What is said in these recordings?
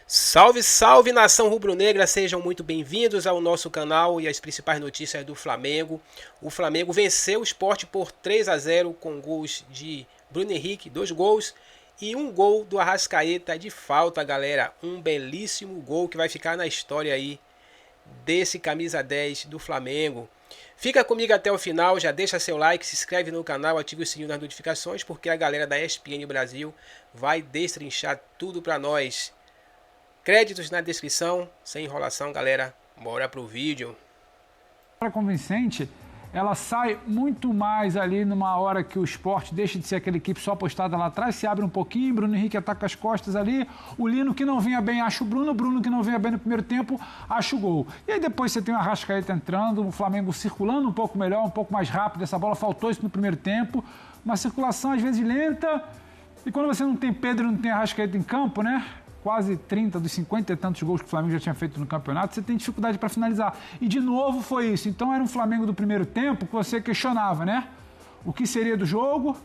Salve, salve nação rubro-negra, sejam muito bem-vindos ao nosso canal e as principais notícias do Flamengo. O Flamengo venceu o Sport por 3-0 com gols de Bruno Henrique, 2 gols e um gol do Arrascaeta de falta, galera. Um belíssimo gol que vai ficar na história aí desse camisa 10 do Flamengo. Fica comigo até o final, já deixa seu like, se inscreve no canal, ativa o sininho das notificações, porque a galera da ESPN Brasil vai destrinchar tudo pra nós. Créditos na descrição, sem enrolação, galera. Bora pro vídeo. A convincente, ela sai muito mais ali numa hora que o Sport deixa de ser aquela equipe só apostada lá atrás, se abre um pouquinho, Bruno Henrique ataca as costas ali, o Lino que não vinha bem acha o Bruno que não vinha bem no primeiro tempo acha o gol. E aí depois você tem o Arrascaeta entrando, o Flamengo circulando um pouco melhor, um pouco mais rápido, essa bola faltou isso no primeiro tempo, uma circulação às vezes lenta, e quando você não tem Pedro e não tem Arrascaeta em campo, né? Quase 30 dos 50 e tantos gols que o Flamengo já tinha feito no campeonato, você tem dificuldade para finalizar. E de novo foi isso. Então era um Flamengo do primeiro tempo que você questionava, né? O que seria do jogo?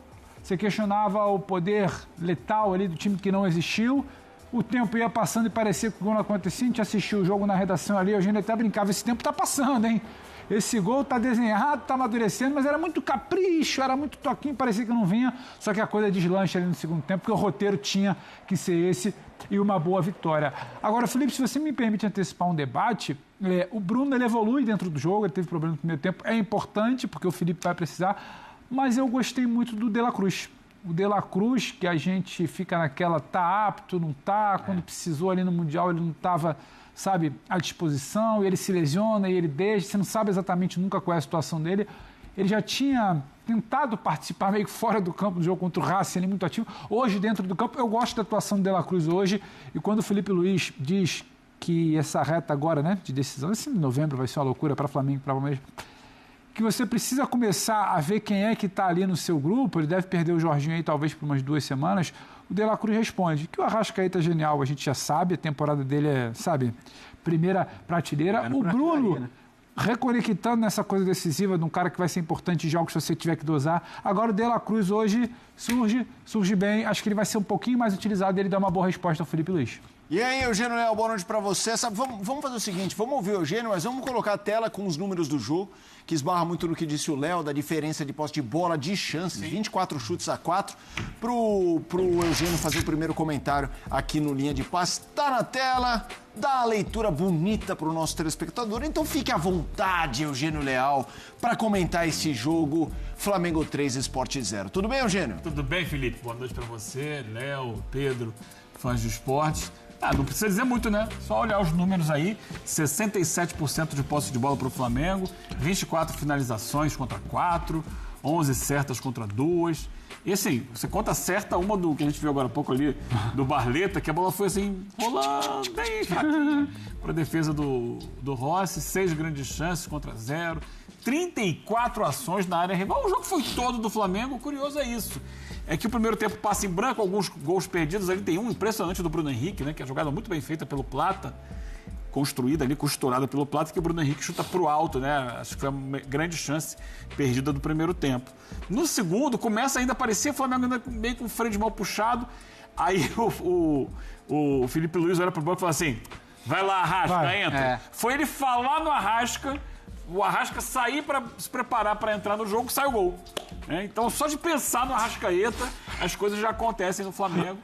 Você questionava o poder letal ali do time que não existiu. O tempo ia passando e parecia que o gol não acontecia. A gente assistiu o jogo na redação ali, a gente até brincava, esse tempo tá passando, hein? Esse gol tá desenhado, tá amadurecendo, mas era muito capricho, era muito toquinho, parecia que não vinha. Só que a coisa deslancha ali no segundo tempo, porque o roteiro tinha que ser esse e uma boa vitória. Agora, Felipe, se você me permite antecipar um debate, o Bruno ele evolui dentro do jogo, ele teve problema no primeiro tempo, é importante, porque o Felipe vai precisar, mas eu gostei muito do De La Cruz. O De La Cruz, que a gente fica naquela, tá apto, não tá, quando precisou ali no Mundial ele não estava, sabe, à disposição, e ele se lesiona e ele deixa, você não sabe exatamente nunca qual é a situação dele. Ele já tinha tentado participar meio fora do campo do jogo contra o Racing, ele muito ativo. Hoje, dentro do campo, eu gosto da atuação do De La Cruz hoje, e quando o Felipe Luiz diz que essa reta agora, né, de decisão, esse novembro vai ser uma loucura para Flamengo e para o Palmeiras, que você precisa começar a ver quem é que está ali no seu grupo, ele deve perder o Jorginho aí talvez por umas 2 semanas, o De La Cruz responde que o Arrascaeta é genial, a gente já sabe, a temporada dele é, sabe, primeira prateleira. O Bruno, né? Reconectando nessa coisa decisiva de um cara que vai ser importante em jogos se você tiver que dosar. Agora o De La Cruz hoje surge bem, acho que ele vai ser um pouquinho mais utilizado e ele dá uma boa resposta ao Felipe Luiz. E aí, Eugênio Leal, boa noite pra você. Vamos fazer o seguinte, vamos ouvir o Eugênio, mas vamos colocar a tela com os números do jogo, que esbarra muito no que disse o Léo, da diferença de posse de bola, de chances, 24 chutes a 4, pro Eugênio fazer o primeiro comentário aqui no Linha de Passe. Tá na tela, dá a leitura bonita pro nosso telespectador, então fique à vontade, Eugênio Leal, para comentar esse jogo Flamengo 3, Sport 0. Tudo bem, Eugênio? Tudo bem, Felipe. Boa noite pra você, Léo, Pedro, fãs do esporte. Não precisa dizer muito, né? Só olhar os números aí. 67% de posse de bola para o Flamengo, 24 finalizações contra 4, 11 certas contra 2. E assim, você conta certa uma do que a gente viu agora há pouco ali, do Barleta, que a bola foi assim, rolando bem fraquinho para a defesa do Rossi, 6 grandes chances contra 0. 34 ações na área rival. O jogo foi todo do Flamengo, o curioso é isso. É que o primeiro tempo passa em branco, alguns gols perdidos. Ali tem um impressionante do Bruno Henrique, né? Que é a jogada muito bem feita pelo Plata, construída ali, costurada pelo Plata, que o Bruno Henrique chuta pro alto, né? Acho que foi uma grande chance perdida do primeiro tempo. No segundo, começa ainda a aparecer o Flamengo ainda meio com o freio de mão puxado. Aí o Felipe Luiz olha pro banco e fala assim, vai lá, Arrasca, entra. Foi ele falar no Arrasca, o Arrasca sair para se preparar para entrar no jogo, sai o gol. Então, só de pensar no Arrascaeta, as coisas já acontecem no Flamengo.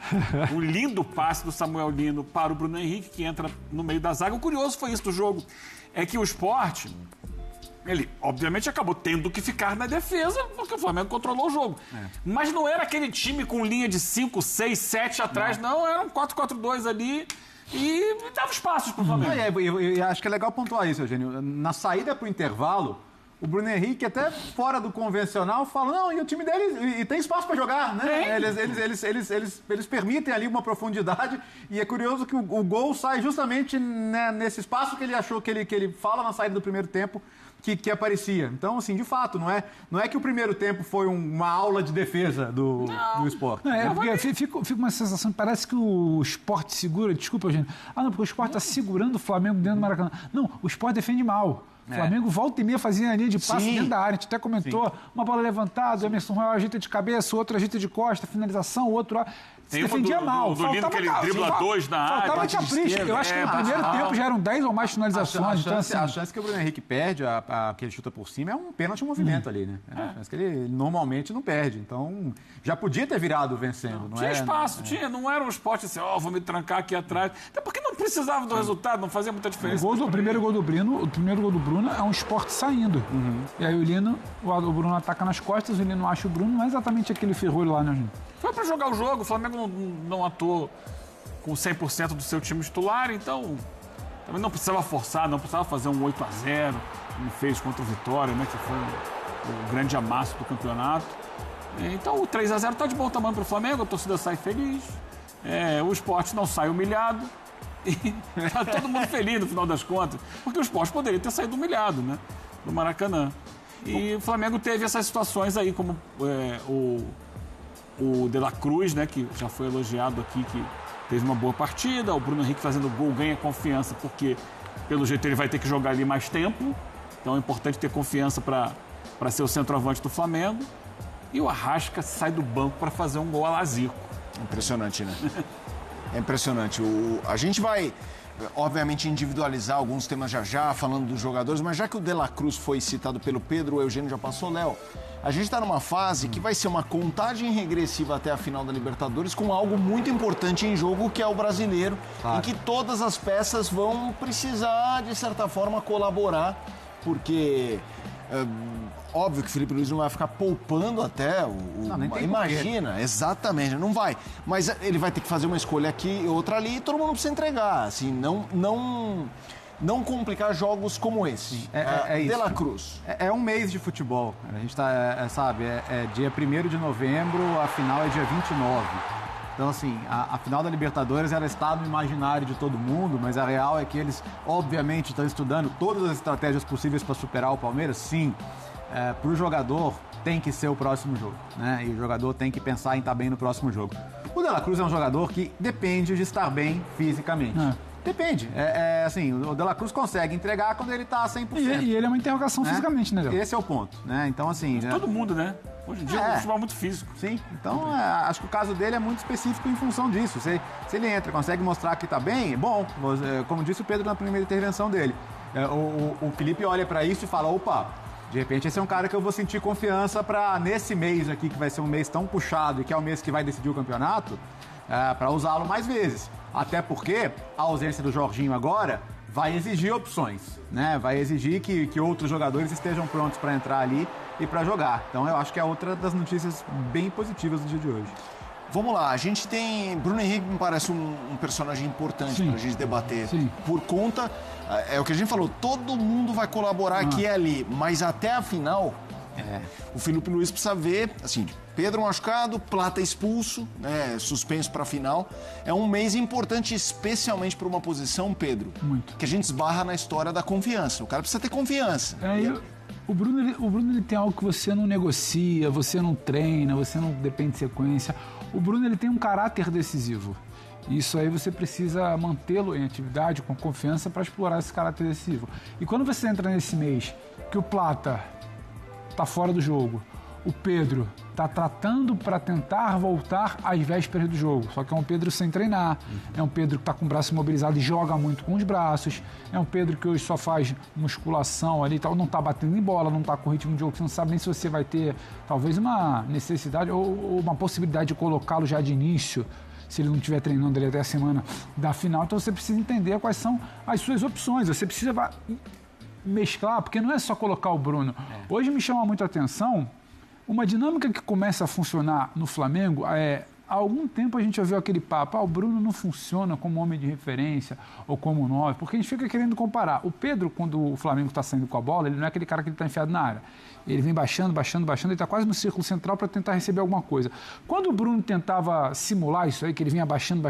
Um lindo passe do Samuel Lino para o Bruno Henrique, que entra no meio da zaga. O curioso foi isso do jogo, é que o Sport, ele obviamente acabou tendo que ficar na defesa, porque o Flamengo controlou o jogo. Mas não era aquele time com linha de 5, 6, 7 atrás, não. Era um 4-4-2 ali. E dava espaços para o Flamengo. E acho que é legal pontuar isso, Eugênio. Na saída para o intervalo, o Bruno Henrique, até fora do convencional, fala, não, e o time dele e tem espaço para jogar, né? Eles permitem ali uma profundidade, e é curioso que o gol sai justamente, né, nesse espaço que ele achou que ele fala na saída do primeiro tempo, que aparecia. Então, assim, de fato, não é que o primeiro tempo foi uma aula de defesa do Sport. Não, porque fica uma sensação, parece que o Sport segura, desculpa, Eugênio, porque o Sport está segurando o Flamengo dentro do Maracanã. Não, o Sport defende mal. O Flamengo volta e meia fazia a linha de passe dentro da área. A gente até comentou, uma bola levantada, o Emerson Royal ajeita de cabeça, o outro ajeita de costa, finalização, o outro... Se defendia mal. Do Lino que ele dribla 2 na área. Faltava capricho. Eu acho que no primeiro tempo já eram 10 ou mais finalizações. A chance que o Bruno Henrique perde, que ele chuta por cima, é um pênalti em movimento ali, né? É a chance que ele normalmente não perde. Então, já podia ter virado vencendo, não tinha é? espaço, não era um esporte assim, vou me trancar aqui atrás. Até porque não precisava do resultado, não fazia muita diferença. O primeiro gol do Bruno é um esporte saindo. E aí o Bruno ataca nas costas, o Lino acha o Bruno, não é exatamente aquele ferrolho lá, né, gente? Foi para jogar o jogo, o Flamengo não atuou com 100% do seu time titular, então também não precisava forçar, não precisava fazer um 8-0, como fez contra o Vitória, né, que foi o grande amasso do campeonato. Então o 3-0 está de bom tamanho para o Flamengo, a torcida sai feliz, o Sport não sai humilhado e está todo mundo feliz no final das contas, porque o Sport poderia ter saído humilhado, né, do Maracanã. E o Flamengo teve essas situações aí, como o De La Cruz, né, que já foi elogiado aqui, que fez uma boa partida. O Bruno Henrique fazendo gol ganha confiança, porque pelo jeito ele vai ter que jogar ali mais tempo. Então é importante ter confiança para ser o centroavante do Flamengo. E o Arrasca sai do banco para fazer um gol a la Zico. Impressionante, né? É impressionante. A gente vai, obviamente, individualizar alguns temas já, falando dos jogadores, mas já que o De La Cruz foi citado pelo Pedro, o Eugênio já passou, Léo, a gente está numa fase que vai ser uma contagem regressiva até a final da Libertadores com algo muito importante em jogo, que é o Brasileiro, em que todas as peças vão precisar, de certa forma, colaborar, porque... óbvio que o Felipe Luiz não vai ficar poupando até imagina, exatamente, não vai. Mas ele vai ter que fazer uma escolha aqui e outra ali e todo mundo precisa entregar, assim, não complicar jogos como esse. É isso. De La Cruz. É um mês de futebol. A gente tá, dia 1º de novembro, a final é dia 29. Então, assim, a final da Libertadores, ela está no imaginário de todo mundo, mas a real é que eles, obviamente, estão estudando todas as estratégias possíveis para superar o Palmeiras, sim. Para o jogador, tem que ser o próximo jogo, né? E o jogador tem que pensar em estar bem no próximo jogo. O De La Cruz é um jogador que depende de estar bem fisicamente. Depende. Assim, o De La Cruz consegue entregar quando ele está 100%. E ele é uma interrogação fisicamente, né, Léo? Esse é o ponto, né? Então, assim... Todo mundo, né? Hoje em dia é um futebol muito físico. Sim, então acho que o caso dele é muito específico em função disso. Se ele entra, consegue mostrar que está bem, bom, como disse o Pedro na primeira intervenção dele. O Felipe olha para isso e fala, opa, de repente esse é um cara que eu vou sentir confiança para nesse mês aqui, que vai ser um mês tão puxado e que é o mês que vai decidir o campeonato, para usá-lo mais vezes. Até porque a ausência do Jorginho agora vai exigir opções, né? Vai exigir que outros jogadores estejam prontos para entrar ali e para jogar. Então eu acho que é outra das notícias bem positivas do dia de hoje. Vamos lá, a gente tem... Bruno Henrique me parece um personagem importante para a gente debater. Sim. Por conta... É o que a gente falou, todo mundo vai colaborar aqui e ali, mas até a final... O Felipe Luiz precisa ver, assim, Pedro machucado, Plata expulso, né, suspenso para a final. É um mês importante, especialmente para uma posição, Pedro, que a gente esbarra na história da confiança. O cara precisa ter confiança. O Bruno ele tem algo que você não negocia, você não treina, você não depende de sequência. O Bruno ele tem um caráter decisivo. Isso aí você precisa mantê-lo em atividade, com confiança, para explorar esse caráter decisivo. E quando você entra nesse mês que o Plata está fora do jogo, o Pedro está tratando para tentar voltar às vésperas do jogo, só que é um Pedro sem treinar, é um Pedro que está com o braço imobilizado e joga muito com os braços, é um Pedro que hoje só faz musculação ali e tal, não está batendo em bola, não está com ritmo de jogo, você não sabe nem se você vai ter talvez uma necessidade ou uma possibilidade de colocá-lo já de início, se ele não estiver treinando ali até a semana da final. Então você precisa entender quais são as suas opções, você precisa mesclar, porque não é só colocar o Bruno. Hoje me chama muito a atenção uma dinâmica que começa a funcionar no Flamengo. Há algum tempo a gente ouviu aquele papo, o Bruno não funciona como homem de referência ou como 9, porque a gente fica querendo comparar. O Pedro, quando o Flamengo está saindo com a bola, ele não é aquele cara que está enfiado na área. Ele vem baixando, ele está quase no círculo central para tentar receber alguma coisa. Quando o Bruno tentava simular isso aí, que ele vinha baixando,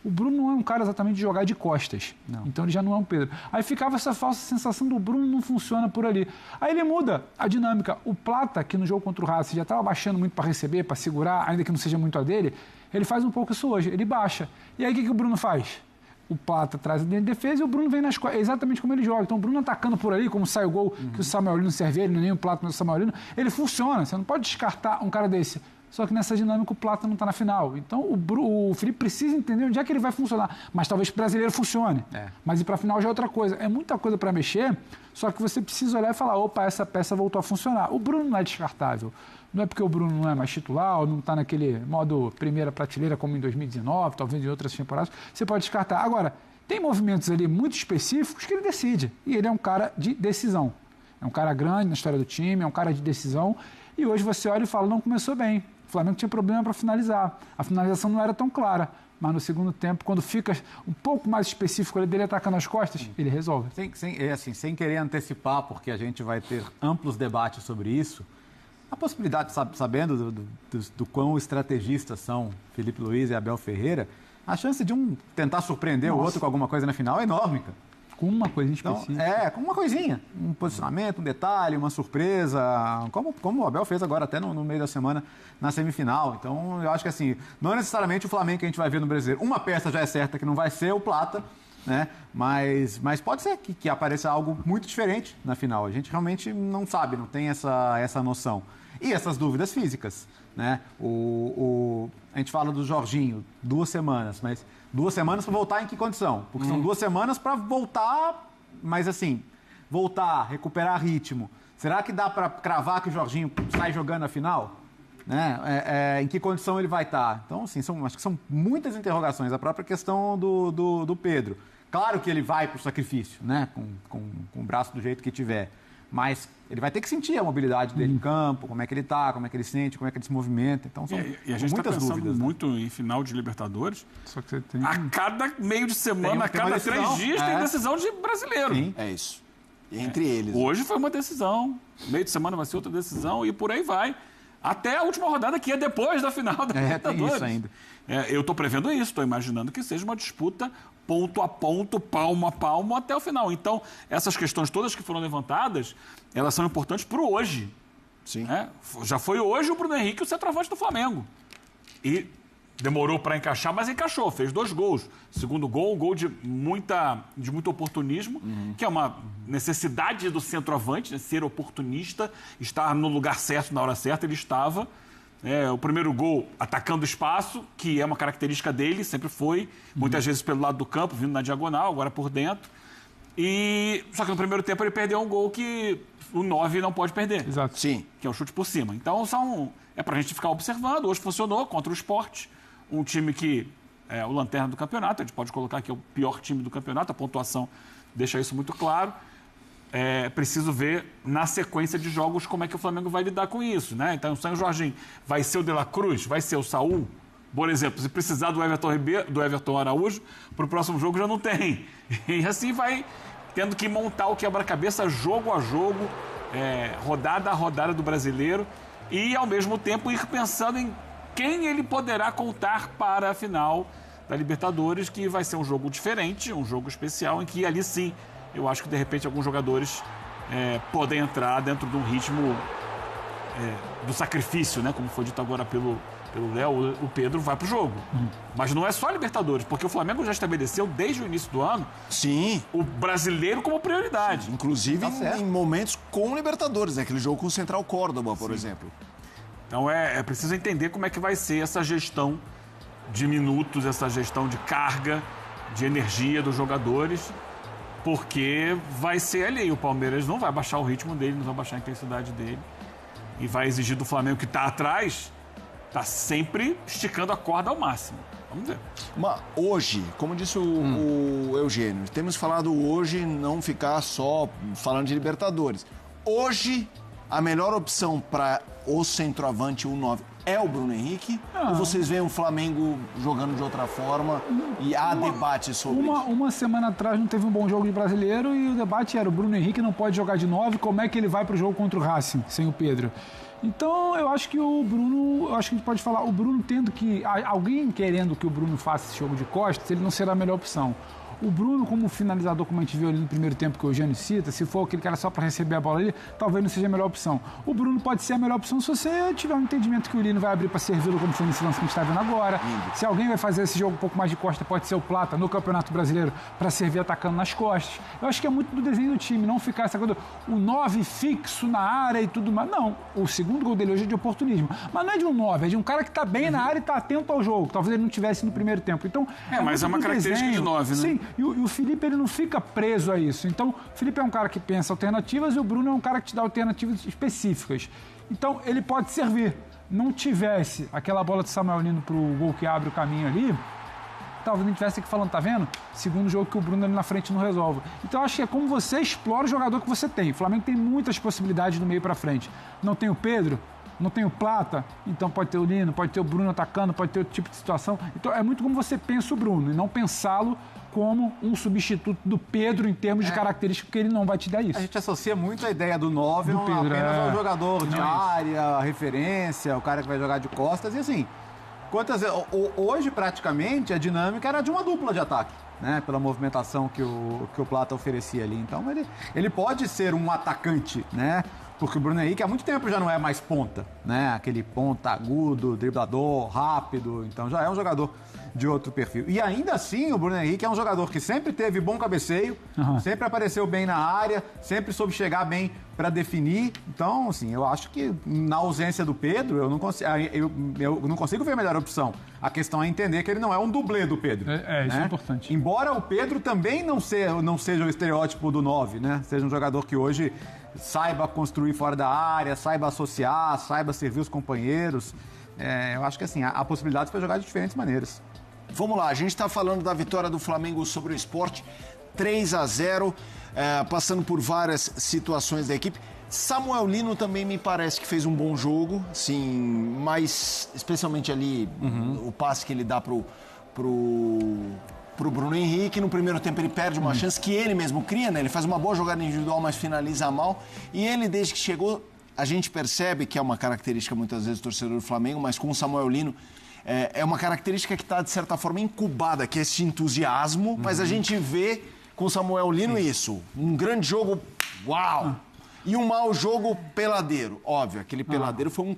o Bruno não é um cara exatamente de jogar de costas. Não. Então ele já não é um Pedro. Aí ficava essa falsa sensação do Bruno não funciona por ali. Aí ele muda a dinâmica. O Plata, que no jogo contra o Racing já estava baixando muito para receber, para segurar, ainda que não seja muito a dele, ele faz um pouco isso hoje. Ele baixa. E aí o que o Bruno faz? o Plata traz a linha de defesa e o Bruno vem nas costas. É exatamente como ele joga. Então o Bruno atacando por ali, como sai o gol que o Samuel Lino serve ele, nem o Plata, nem o Samuel Lino, ele funciona. Você não pode descartar um cara desse. Só que nessa dinâmica o Plata não está na final. Então o Felipe precisa entender onde é que ele vai funcionar. Mas talvez o brasileiro funcione. Mas ir para a final já é outra coisa. É muita coisa para mexer, só que você precisa olhar e falar, opa, essa peça voltou a funcionar. O Bruno não é descartável. Não é porque o Bruno não é mais titular, ou não está naquele modo primeira prateleira como em 2019, talvez em outras temporadas, você pode descartar. Agora, tem movimentos ali muito específicos que ele decide. E ele é um cara de decisão. É um cara grande na história do time, é um cara de decisão. E hoje você olha e fala, não começou bem. O Flamengo tinha problema para finalizar. A finalização não era tão clara. Mas no segundo tempo, quando fica um pouco mais específico ali dele atacando as costas, ele resolve. Sem querer antecipar, porque a gente vai ter amplos debates sobre isso, a possibilidade, sabendo do quão estrategistas são Felipe Luiz e Abel Ferreira, a chance de um tentar surpreender o outro com alguma coisa na final é enorme, cara. Com uma coisinha específica. Então, com uma coisinha. Um posicionamento, um detalhe, uma surpresa, como o Abel fez agora, até no meio da semana, na semifinal. Então, eu acho que assim, não necessariamente o Flamengo que a gente vai ver no Brasileiro. Uma peça já é certa que não vai ser o Plata, né? Mas pode ser que apareça algo muito diferente na final. A gente realmente não sabe, não tem essa noção. E essas dúvidas físicas, né? A gente fala do Jorginho, 2 semanas, mas 2 semanas para voltar em que condição? Porque são 2 semanas para voltar, mas assim, voltar, recuperar ritmo. Será que dá para cravar que o Jorginho sai jogando a final? Né? Em que condição ele vai estar? Então, assim, acho que são muitas interrogações. A própria questão do Pedro. Claro que ele vai para o sacrifício, né? Com o braço do jeito que tiver. Mas ele vai ter que sentir a mobilidade dele em campo, como é que ele está, como é que ele sente, como é que ele se movimenta. Então, são e a gente está pensando dúvidas, muito em final de Libertadores. Só que você tem... A cada meio de semana, a cada 3 dias, tem decisão de brasileiro. Sim. É isso. E entre eles. Hoje foi uma decisão. Meio de semana vai ser outra decisão e por aí vai. Até a última rodada, que é depois da final da Libertadores. Tem isso ainda. Eu estou prevendo isso, estou imaginando que seja uma disputa ponto a ponto, palmo a palmo, até o final. Então, essas questões todas que foram levantadas, elas são importantes para o hoje. Sim. Né? Já foi hoje o Bruno Henrique, o centroavante do Flamengo. E demorou para encaixar, mas encaixou, fez 2 gols. Segundo gol, um gol de muito oportunismo, que é uma necessidade do centroavante, né? Ser oportunista, estar no lugar certo na hora certa, ele estava. O primeiro gol atacando o espaço, que é uma característica dele, sempre foi, muitas vezes pelo lado do campo, vindo na diagonal, agora por dentro. Só que no primeiro tempo ele perdeu um gol que o 9 não pode perder. Exato. Sim. Que é o chute por cima. Então é pra gente ficar observando. Hoje funcionou contra o Sport, um time que é o lanterna do campeonato, a gente pode colocar que é o pior time do campeonato, a pontuação deixa isso muito claro. Preciso ver na sequência de jogos como é que o Flamengo vai lidar com isso, né? Então, o Jorginho vai ser o De La Cruz, vai ser o Saúl, por exemplo, se precisar do Everton Araújo, para o próximo jogo já não tem. E assim vai tendo que montar o quebra-cabeça jogo a jogo, rodada a rodada do brasileiro e, ao mesmo tempo, ir pensando em quem ele poderá contar para a final da Libertadores, que vai ser um jogo diferente, um jogo especial, em que ali sim, eu acho que de repente alguns jogadores podem entrar dentro de um ritmo do sacrifício, né? Como foi dito agora pelo Léo, o Pedro vai para o jogo. Mas não é só a Libertadores, porque o Flamengo já estabeleceu desde o início do ano o brasileiro como prioridade. Sim, inclusive em momentos com Libertadores, né? Aquele jogo com o Central Córdoba, por exemplo. Então é preciso entender como é que vai ser essa gestão de minutos, essa gestão de carga, de energia dos jogadores, porque vai ser ali. O Palmeiras não vai baixar o ritmo dele, não vai baixar a intensidade dele e vai exigir do Flamengo, que está atrás, está sempre esticando a corda ao máximo. Vamos ver. Mas hoje, como disse o Eugênio, temos falado hoje, não ficar só falando de Libertadores. Hoje, a melhor opção para o centroavante, o 9, é o Bruno Henrique? Ou vocês veem o Flamengo jogando de outra forma e há debate sobre isso? Uma semana atrás não teve um bom jogo de brasileiro e o debate era: o Bruno Henrique não pode jogar de 9, como é que ele vai para o jogo contra o Racing sem o Pedro? Então, eu acho que o Bruno, a gente pode falar, o Bruno tendo que, alguém querendo que o Bruno faça esse jogo de costas, ele não será a melhor opção. O Bruno, como finalizador, como a gente viu ali no primeiro tempo que o Eugênio cita, se for aquele cara só para receber a bola ali, talvez não seja a melhor opção. O Bruno pode ser a melhor opção se você tiver um entendimento que o Lino vai abrir para servi-lo, como foi nesse lance que a gente está vendo agora. Se alguém vai fazer esse jogo um pouco mais de costa, pode ser o Plata no Campeonato Brasileiro para servir atacando nas costas. Eu acho que é muito do desenho do time, não ficar essa coisa, o 9 fixo na área e tudo mais. Não, o segundo gol dele hoje é de oportunismo. Mas não é de um 9, é de um cara que está bem na área e está atento ao jogo. Talvez ele não tivesse no primeiro tempo. Então, mas é uma característica de 9, né? Sim, e o Felipe ele não fica preso a isso. Então, o Felipe é um cara que pensa alternativas e o Bruno é um cara que te dá alternativas específicas. Então, ele pode servir. Não tivesse aquela bola de Samuel Lino pro gol que abre o caminho ali, talvez não tivesse aqui falando, tá vendo? Segundo jogo que o Bruno ali na frente não resolve. Então, acho que é como você explora o jogador que você tem. O Flamengo tem muitas possibilidades do meio para frente. Não tem o Pedro, não tem o Plata, então pode ter o Lino, pode ter o Bruno atacando, pode ter outro tipo de situação. Então, é muito como você pensa o Bruno e não pensá-lo como um substituto do Pedro em termos de características, porque ele não vai te dar isso. A gente associa muito a ideia do 9 do Pedro, apenas ao jogador de área, referência, o cara que vai jogar de costas, e assim, hoje praticamente a dinâmica era de uma dupla de ataque, né? Pela movimentação que o Plata oferecia ali. Então ele pode ser um atacante, né? Porque o Bruno Henrique há muito tempo já não é mais ponta, né? Aquele ponta agudo, driblador, rápido, então já é um jogador de outro perfil. E ainda assim, o Bruno Henrique é um jogador que sempre teve bom cabeceio, sempre apareceu bem na área, sempre soube chegar bem para definir. Então, assim, eu acho que na ausência do Pedro, eu não consigo ver a melhor opção. A questão é entender que ele não é um dublê do Pedro. Isso é importante. Embora o Pedro também não seja o estereótipo do 9, né? Seja um jogador que hoje saiba construir fora da área, saiba associar, saiba servir os companheiros. Eu acho que assim, a possibilidade foi jogar de diferentes maneiras. Vamos lá, a gente está falando da vitória do Flamengo sobre o Sport, 3-0, passando por várias situações da equipe. Samuel Lino também me parece que fez um bom jogo, sim, mas especialmente ali o passe que ele dá pro Bruno Henrique. No primeiro tempo ele perde uma chance que ele mesmo cria, né? Ele faz uma boa jogada individual, mas finaliza mal. E ele, desde que chegou, a gente percebe que é uma característica muitas vezes do torcedor do Flamengo, mas com o Samuel Lino é uma característica que está, de certa forma, incubada, que é esse entusiasmo, mas a gente vê com o Samuel Lino isso. Um grande jogo, uau! E um mau jogo peladeiro. Óbvio, aquele peladeiro foi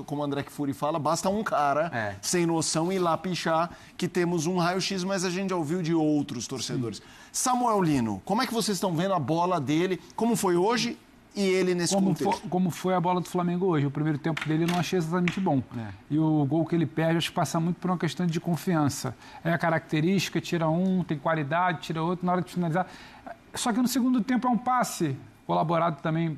como o André Kfouri fala, basta um cara sem noção ir lá pichar que temos um raio-x, mas a gente já ouviu de outros torcedores. Samuel Lino, como é que vocês estão vendo a bola dele? Como foi hoje? E ele nesse contexto. Como foi a bola do Flamengo hoje. O primeiro tempo dele eu não achei exatamente bom. E o gol que ele perde, acho que passa muito por uma questão de confiança. É a característica, tira um, tem qualidade, tira outro, na hora de finalizar. Só que no segundo tempo é um passe colaborado também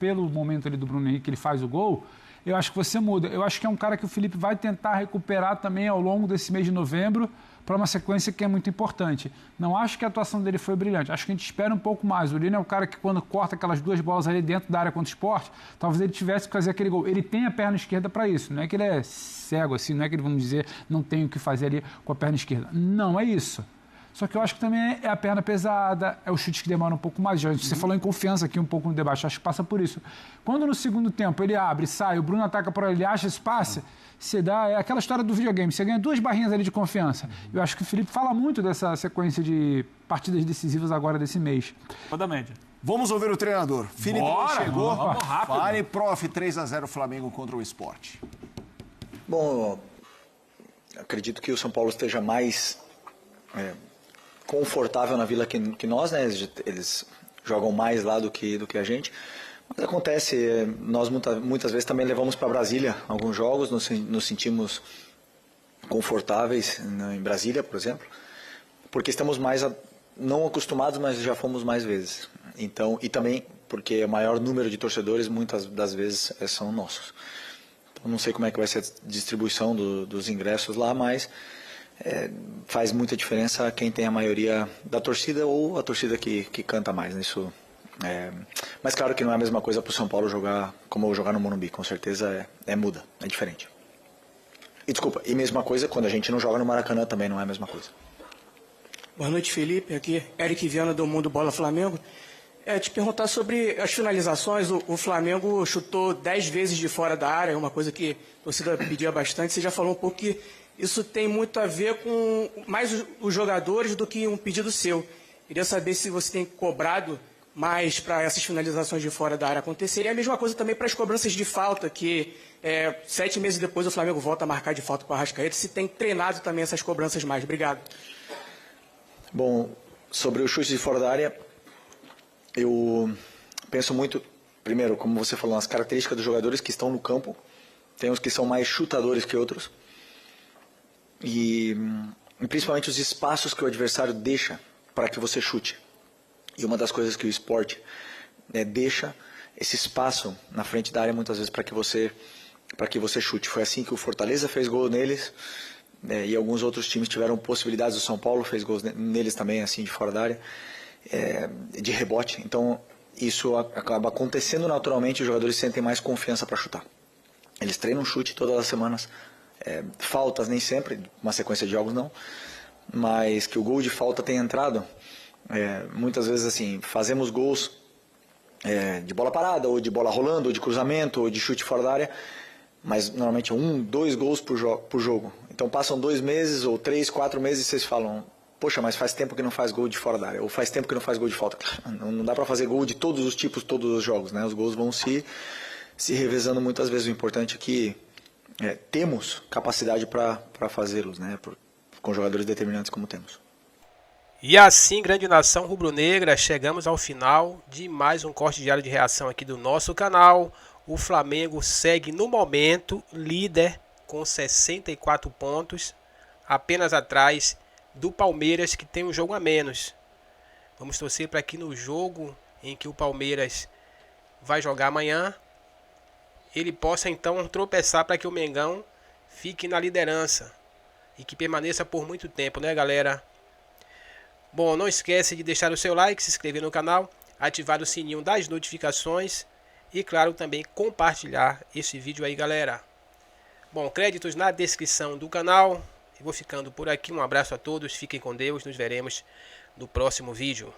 pelo momento ali do Bruno Henrique, que ele faz o gol. Eu acho que você muda. Eu acho que é um cara que o Felipe vai tentar recuperar também ao longo desse mês de novembro, para uma sequência que é muito importante. Não acho que a atuação dele foi brilhante. Acho que a gente espera um pouco mais. O Lino é o cara que, quando corta aquelas duas bolas ali dentro da área contra o Sport, talvez ele tivesse que fazer aquele gol. Ele tem a perna esquerda para isso. Não é que ele é cego assim, não é que ele, vamos dizer, não tem o que fazer ali com a perna esquerda. Não é isso. Só que eu acho que também é a perna pesada, é o chute que demora um pouco mais. Você falou em confiança aqui um pouco no debate, acho que passa por isso. Quando no segundo tempo ele abre, sai, o Bruno ataca por ele, acha espaço, você dá, é aquela história do videogame, você ganha 2 barrinhas ali de confiança. Eu acho que o Felipe fala muito dessa sequência de partidas decisivas agora desse mês. Exatamente. Vamos ouvir o treinador. Felipe chegou. Vamos rápido. Fale, prof, 3-0 Flamengo contra o Sport. Bom, acredito que o São Paulo esteja mais confortável na Vila que nós, né? Eles jogam mais lá do que a gente. Mas acontece, nós muitas vezes também levamos para Brasília alguns jogos, nos sentimos confortáveis em Brasília, por exemplo, porque estamos mais, não acostumados, mas já fomos mais vezes. Então, e também porque o maior número de torcedores muitas das vezes são nossos. Então, não sei como é que vai ser a distribuição dos ingressos lá, mas faz muita diferença quem tem a maioria da torcida ou a torcida que canta mais nisso. Mas claro que não é a mesma coisa para o São Paulo jogar como jogar no Morumbi, com certeza muda, é diferente. E desculpa, e mesma coisa quando a gente não joga no Maracanã também não é a mesma coisa. Boa noite, Felipe, aqui Eric Viana do Mundo Bola Flamengo. Te perguntar sobre as finalizações. O Flamengo chutou 10 vezes de fora da área, uma coisa que a torcida pedia bastante. Você já falou um pouco que isso tem muito a ver com mais os jogadores do que um pedido seu. Queria saber se você tem cobrado mais para essas finalizações de fora da área acontecerem. E a mesma coisa também para as cobranças de falta, que 7 meses depois o Flamengo volta a marcar de falta com o Arrascaeta. Se tem treinado também essas cobranças mais. Obrigado. Bom, sobre o chute de fora da área, eu penso muito, primeiro, como você falou, nas características dos jogadores que estão no campo. Tem uns que são mais chutadores que outros. E principalmente os espaços que o adversário deixa para que você chute. E uma das coisas que o esporte deixa esse espaço na frente da área muitas vezes para que você chute. Foi assim que o Fortaleza fez gol neles, e alguns outros times tiveram possibilidades. O São Paulo fez gols neles também, assim, de fora da área, de rebote. Então isso acaba acontecendo naturalmente, os jogadores sentem mais confiança para chutar. Eles treinam chute todas as semanas, faltas nem sempre, uma sequência de jogos não, mas que o gol de falta tenha entrado. Muitas vezes assim, fazemos gols de bola parada, ou de bola rolando, ou de cruzamento, ou de chute fora da área, mas normalmente 1, 2 gols por jogo. Então passam 2 meses, ou 3, 4 meses, e vocês falam, poxa, mas faz tempo que não faz gol de fora da área, ou faz tempo que não faz gol de falta. Não dá para fazer gol de todos os tipos, todos os jogos, né? Os gols vão se revezando muitas vezes. O importante é que temos capacidade para fazê-los, né? Com jogadores determinantes como temos. E assim, grande nação rubro-negra, chegamos ao final de mais um corte diário de reação aqui do nosso canal. O Flamengo segue no momento líder com 64 pontos, apenas atrás do Palmeiras, que tem um jogo a menos. Vamos torcer para que no jogo em que o Palmeiras vai jogar amanhã, ele possa então tropeçar para que o Mengão fique na liderança e que permaneça por muito tempo, né, galera? Bom, não esquece de deixar o seu like, se inscrever no canal, ativar o sininho das notificações e, claro, também compartilhar esse vídeo aí, galera. Bom, créditos na descrição do canal. Eu vou ficando por aqui. Um abraço a todos, fiquem com Deus, nos veremos no próximo vídeo.